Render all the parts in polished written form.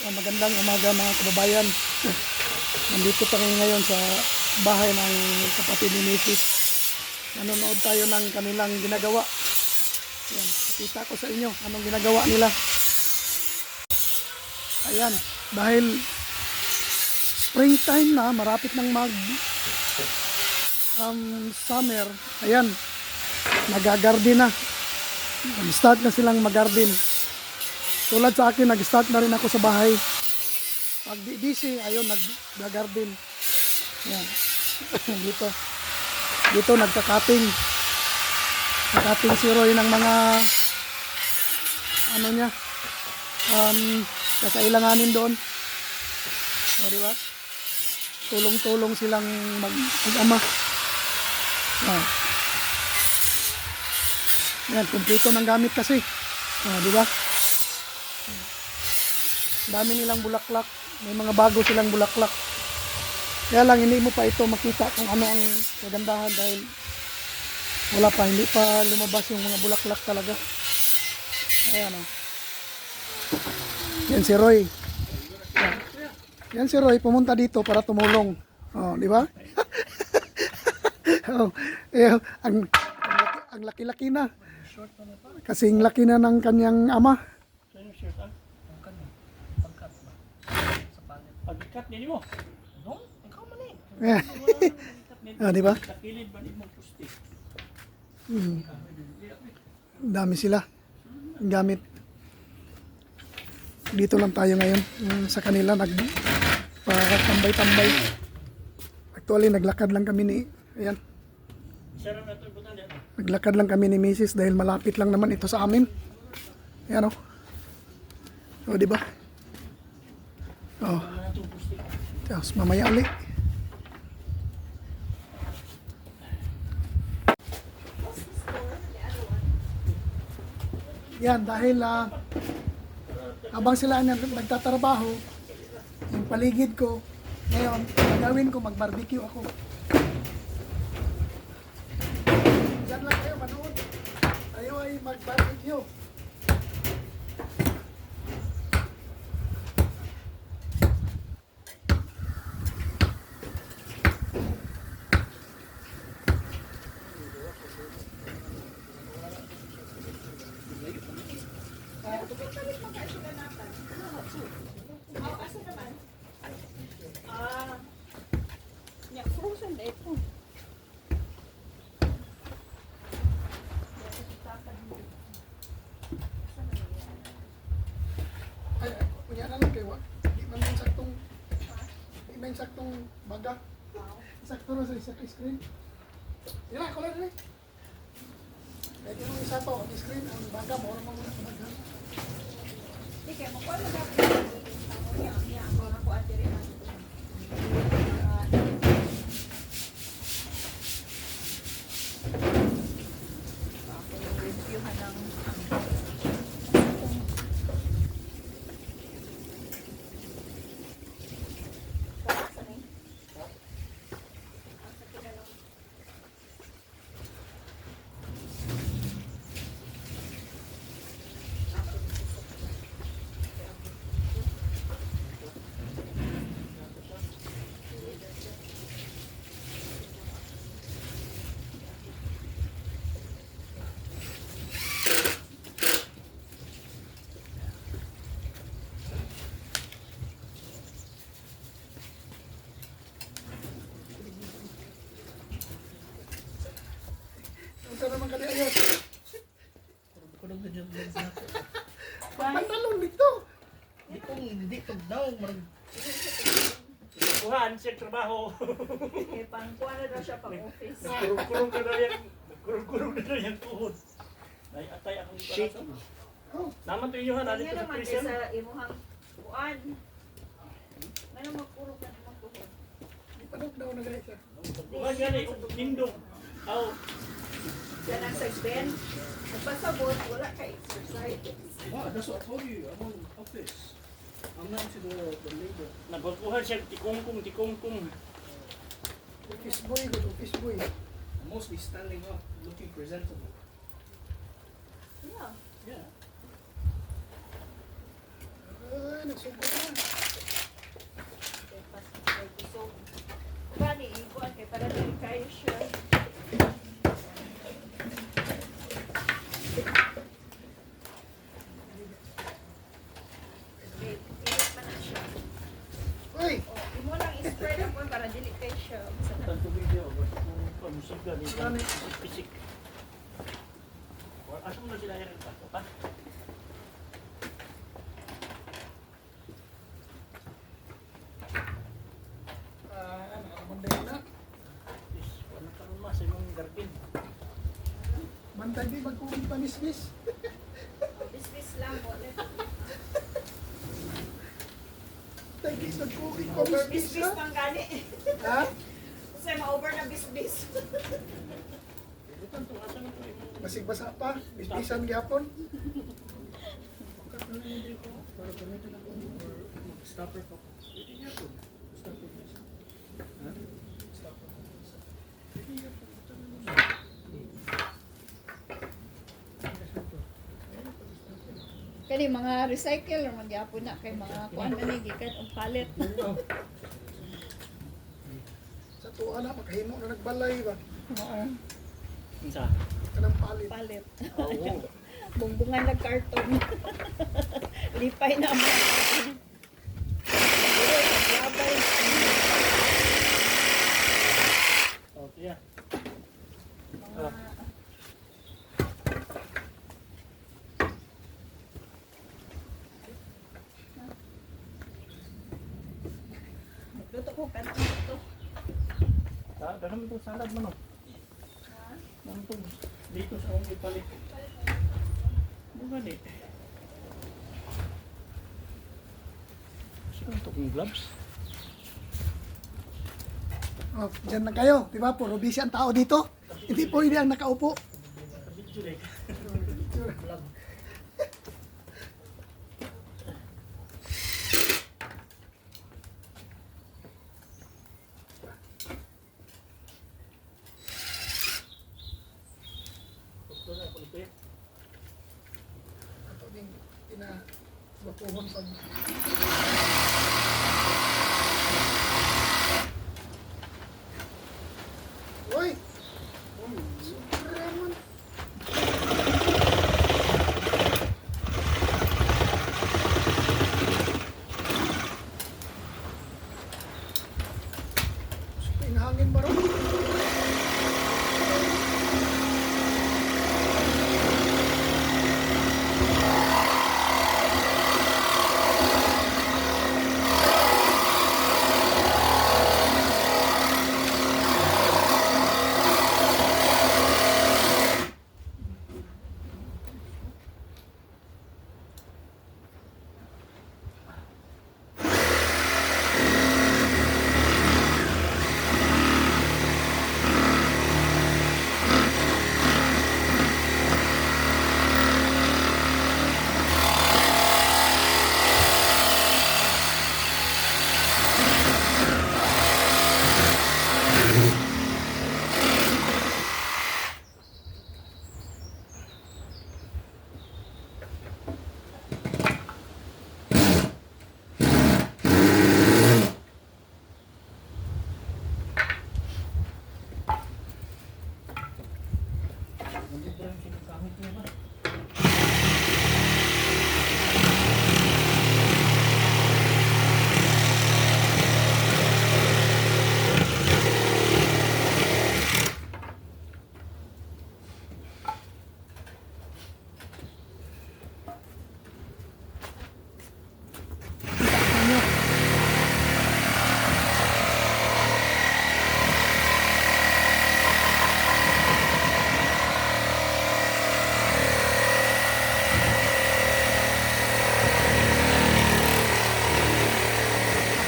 Magandang umaga mga kababayan. Nandito pa kayo ngayon sa bahay ng kapatid ni Mrs. Nanonood tayo ng kanilang ginagawa. Ayan, pakita ko sa inyo anong ginagawa nila. Ayan, dahil springtime na, marapit nang mag summer. Ayan, nagagarden na. Nag-start na silang mag-garden. Tulad sa akin, nag-start na rin ako sa bahay. Pag busy, ayun, nag-garden. Ayan. Dito nagka-cutting. Nag-cutting si Roy ng mga ano niya, kakailanganin doon. O, diba? Tulong-tulong silang mag-ama. Ayan, kumpleto ng gamit kasi. Diba? Dami nilang bulaklak. May mga bago silang bulaklak. Kaya lang hindi mo pa ito makita kung ano ang kagandahan dahil wala pa, hindi pa lumabas yung mga bulaklak talaga. Ayan o. Yan si Roy. Yan si Roy, pumunta dito para tumulong. Oh, di ba? Oh, ang laki-laki na. Kasing laki na ng kanyang ama. Pagkat nini mo. No? Ikaw man eh. Di ba? Takilid ba ni mo pusti? Dami sila. Ang gamit. Dito lang tayo ngayon. Sa kanila nagpatambay-tambay. Actually, naglakad lang kami ni ayan. Naglakad lang kami ni Mrs. dahil malapit lang naman ito sa amin. Ayan o. O, diba? O. Tapos mamaya ulit. Yan, dahil habang sila nagtatrabaho, yung paligid ko, ngayon, gagawin ko, mag-barbecue ako. Diyan lang kayo, manood. Tayo ay mag-barbecue. Kunya na lang kayo, di man yung saktong baga. Sakto na sa isang screen. Dila, kulay na rin. Pwede nung isa to, ang screen, ang baga, mawala mo muna sa baga. Di kaya makuha na dapat ang mga ko ate rin. Ako yung reviewhan ng Ito naman kali ayos. Kurog na dyan lens na. Pantalon dito. Hindi pag daw marag kuhan siya trabaho. eh, pangkuha na daw siya pang office. Kurog na daw yan. Kurog na daw yan tuhod. Ay atay akong shake. Naman to inyo han Ano alit sa naman prison. sa imuhang kuan. Ano magkurog ka naman tuhod. Padok daw na guys. Kuhan gani tindog. Aw. Yan ang sa bed. Nagpasabot, wala ka exercise. Wow, that's what I told you. I'm on office. I'm not into the labor. Nagkuhan siya tikungkung. Office boy, good office boy. I'm mostly standing up, looking presentable. Yeah. Yeah. Ano nagsugod na. So, gani, ikuan kay para dili kayo siya. Okay, init pa na siya. Uy! Oh, imo lang i-spread ako para dili kayo siya. Tanto video, basta kung pamusika dito, Ano? pisik. Asa mo na sila yan? Pa? Banday na. Is, wala ka naman sa imong garden. Banday di magkuling panismis. Bis-bis lang mo. Tagis nagkuling Over panismis bis-bis na. pang gani. Ha? Kasi ma-over na bis-bis. Ito tanto, asa na po imong... Basig basa pa. Bisbisan gyapon. Para gamitin ako or mag-stopper pa ko. Pwede niya po. Stopper niya siya. Ha? Stopper pa siya. Pwede niya po. Kani mga recycle or magyapon na kay mga kuan na ni gikan og palit. Sa tuwa na, makahimo na nagbalay ba? Oo, Isa. Kanang palit. palit. Oo. Bungbungan ng karton. Lipay na mo. Labay. Okay, yeah. Mga Magluto ko ka ito. Ganun mo itong salad mo, no? Ganun ito. Dito sa akong ipalit. Ano gani? Saan ito kong gloves? Oh, dyan na kayo. Di ba? Puro busy ang tao dito. Hindi po hindi ang nakaupo. Video like. Ito na, kulipit. Ito din, pinabakuhon pag... Uy! Super naman. Pinahangin ba ron?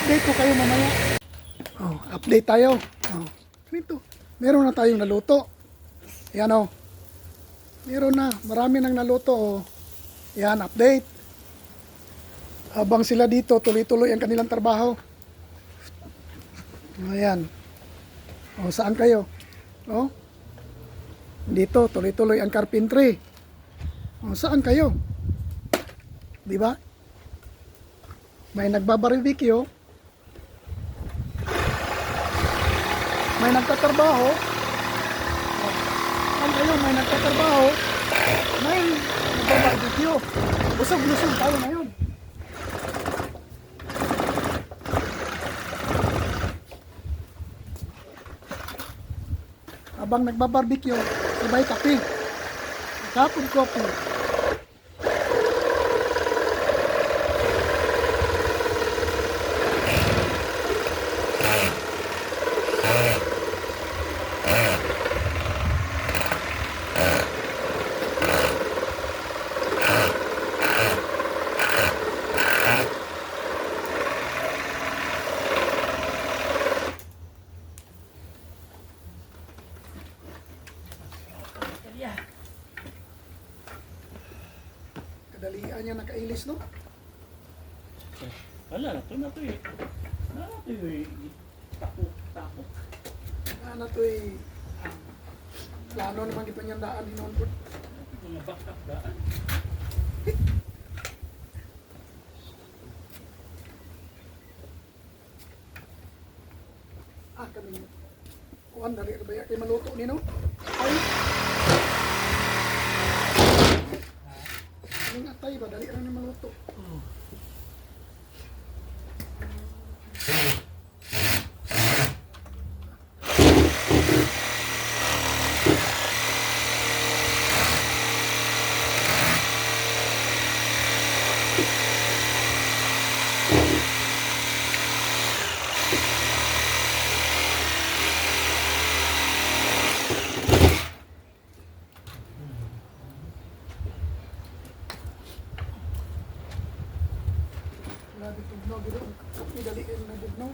Update ko kayo mamaya. Oh, update tayo. Oh, ito. Meron na tayong naluto. Yan oh. Meron na. Marami nang naluto oh. Yan, update. Habang sila dito, tuloy-tuloy ang kanilang trabaho. Ayan. Oh, saan kayo? Oh. Dito, tuloy-tuloy ang carpentry. Oh, saan kayo? Di ba? May nagbabarbecue. May nagtatrabaho. Ang ngayon, may nagtatrabaho. May nagbabarbecue. Busog-lusog tayo ngayon. Habang nagbabarbecue, sabay kape. Kapon kopi. Kadalian niya nakailis, no? Wala na to eh. Na to eh. Tako. Ano to eh. Plano naman di pa niyang daan ni noon po. Mga backup daan. Kami. Kuan dali ra ba ya kay maluto ni no? Ay. Ano nga tayo ba dali ra ni maluto. Grabe tugnaw gid ang kape dali kay nabugnaw.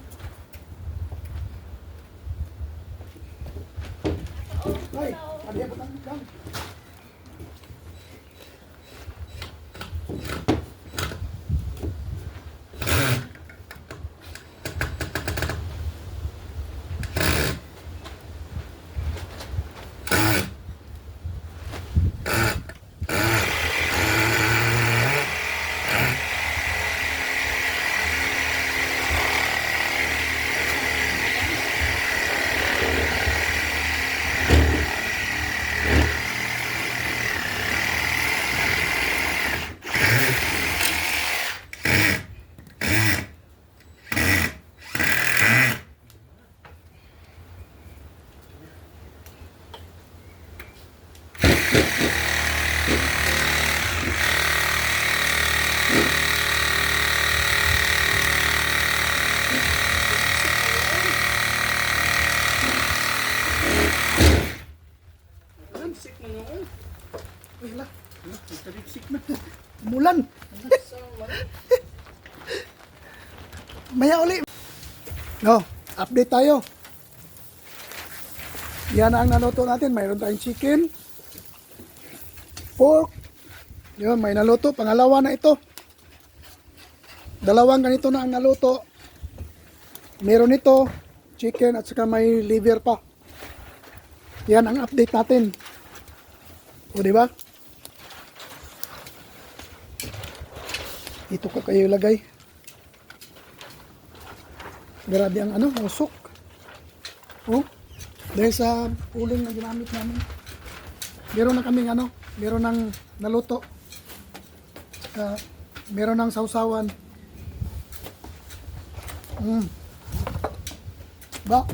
Ay, adiya pa lang. Sick na nga oh. Uy, hala. Sick na. Mulan. Maya uli. No, update tayo. Yan ang naluto natin. Mayroon tayong chicken, pork. Yun, may naluto. Pangalawa na ito. Dalawang ganito na ang naluto. Meron ito, chicken at saka may liver pa. Yan ang update natin. O, di ba? Dito ko kayo ilagay. Grabe ang ano, usok. Oh, dahil sa uling na ginamit namin. Meron na kaming ano, meron ng naluto. Meron ng sausawan. Ba?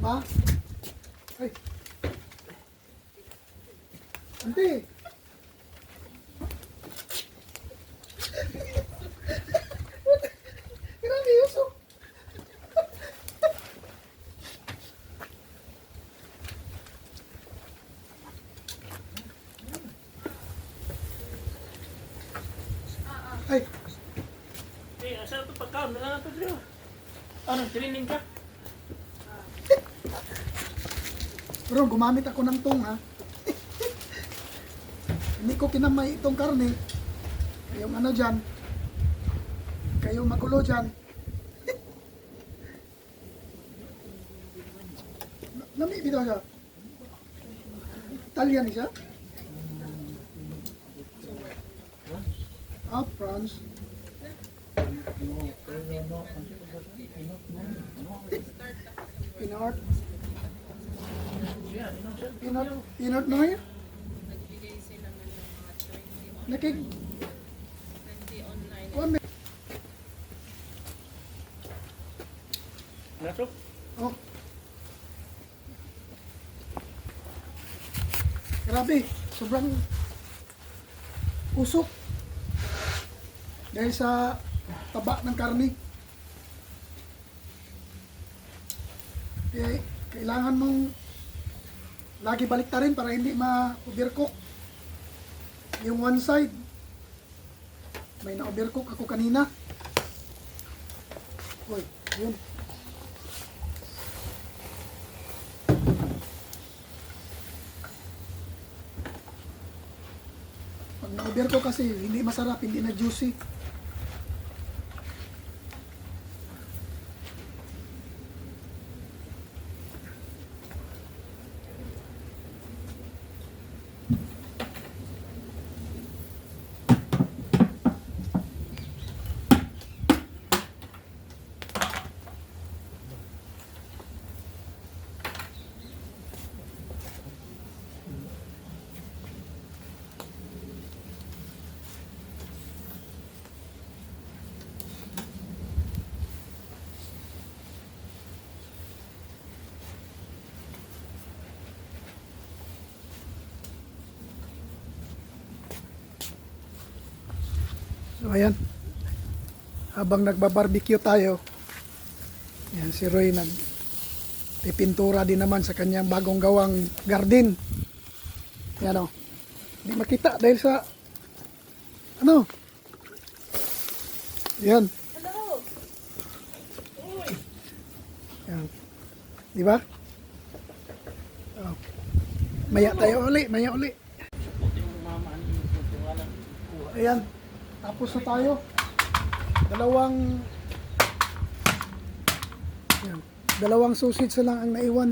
Ma? Ay. Ante. Grabe, usok. Ay, Eh, asa ito pagkaon? Ano ito sa'yo? Ano, training ka? pero gumamit ako ng tong ha. Hindi ko kinamay itong karne. Kayong ano dyan. Kayong magulo dyan. Lami bitaw siya. Italian siya? Ah, France. Pinart. Yeah, inom siya. Pinart na ngayon? Nakik... One minute. Nasok? Oh. Grabe, sobrang usok. Dahil sa taba ng karne. Kaya kailangan mong lagi baliktarin para hindi ma-overcook. Yung one side. May na-overcook ako kanina. Uy, yun. Pag na-overcook kasi hindi masarap, hindi na juicy. So ayan, habang nagbabarbecue tayo, yan si Roy nagpipintura din naman sa kanyang bagong gawang garden. Yan o, hindi makita dahil sa ano, yan. Yan, di ba? Oh. Maya tayo uli, maya uli. Puti mo mama, ano yung tuntungalan? Ayan, tapos na tayo. Dalawang sausage na lang ang naiwan.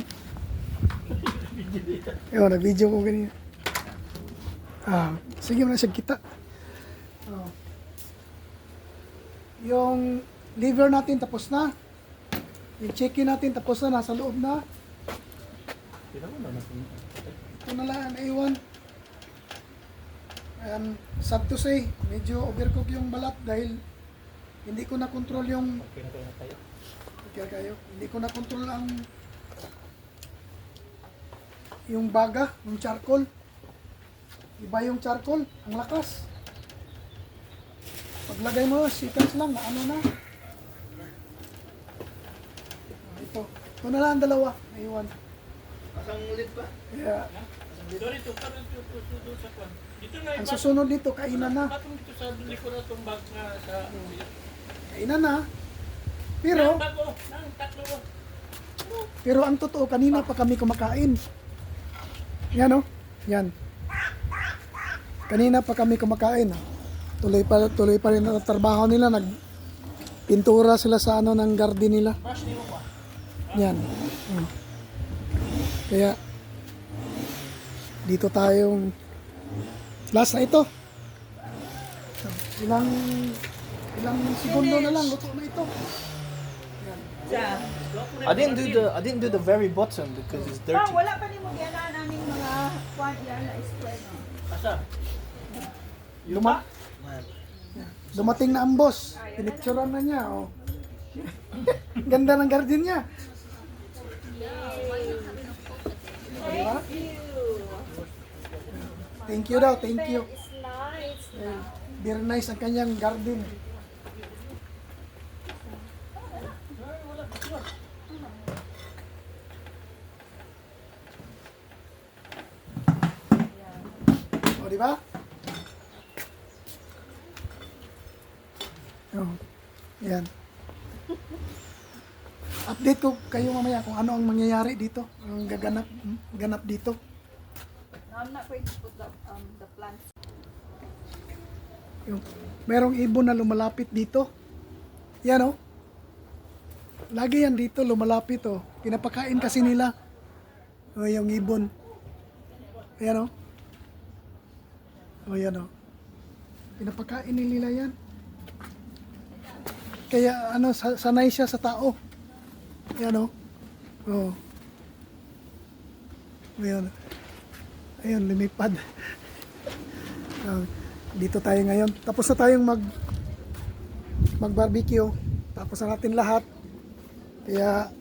Ewan, na-video ko ganyan. Sige mo na siya kita. Oh. Yung liver natin tapos na. Yung chicken natin tapos na, nasa loob na. Kailangan na natin. Ito na lang ang naiwan. Sad to say, medyo overcook yung balat dahil hindi ko na control yung Okay na tayo. kaya kayo, hindi ko na control ang yung baga, yung charcoal. Iba yung charcoal, ang lakas. Paglagay mo, seconds lang, ano na. Ito na lang ang dalawa, naiwan. Asang ulit pa? Kaya, Sorry, ito sa kwan. Dito na ang susunod dito, kainan na. Patong dito sa likod na itong bag na sa... Kainan na. Pero, Ang bag, oh, nang tatlo. pero ang totoo, kanina pa kami kumakain. Yan o, yan. Kanina pa kami kumakain. Tuloy pa rin ang trabaho nila. Nagpintura sila sa ano ng garden nila. Mas di mo pa. Yan. Kaya, Dito tayong last na ito. Ilang segundo na lang luto na ito. I didn't do the very bottom because it's Pa, dirty. wala pa ni mo gana namin mga kwan yan na spread. No? Asa? Dumating na ang boss. Pinicturean na niya. Oh. Ganda ng garden niya. Diba? Thank you daw, thank you. It's nice. Very nice ang kanyang garden. O, di ba? Oh, yan. Update ko kayo mamaya kung ano ang mangyayari dito. Ang ganap dito. No, I'm not going to put the plants. Yung, merong ibon na lumalapit dito. Yan oh. Lagi yan dito lumalapit oh. Pinapakain kasi nila. Oh, yung ibon. Ayan oh. Oh, yan oh. Pinapakain nila yan. Kaya ano, sanay siya sa tao. Ayan oh. Oh. Ayan. Ayun, lumipad. Dito tayo ngayon. Tapos na tayong mag-barbecue. Tapos na natin lahat. Kaya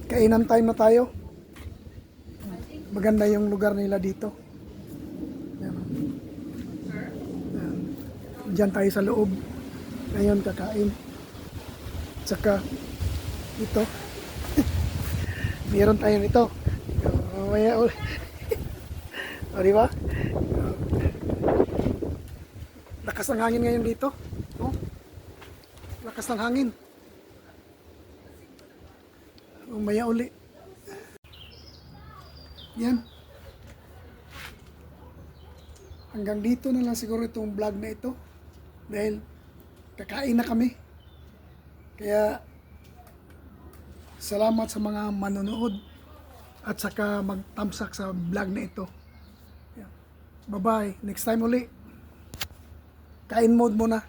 kainan time na tayo. Maganda yung lugar nila dito. Ayan. Ayan. Diyan tayo sa loob. Ngayon kakain. Tsaka ito. Meron tayo nito. Mamaya ulit. O, diba? Lakas ng hangin ngayon dito. Oh. Lakas ng hangin. Mamaya uli. Yan. Hanggang dito na lang siguro itong vlog na ito. Dahil kakain na kami. Kaya salamat sa mga manonood at saka mag-thumbs up sa vlog na ito. Bye-bye. Next time uli. Kain mode muna.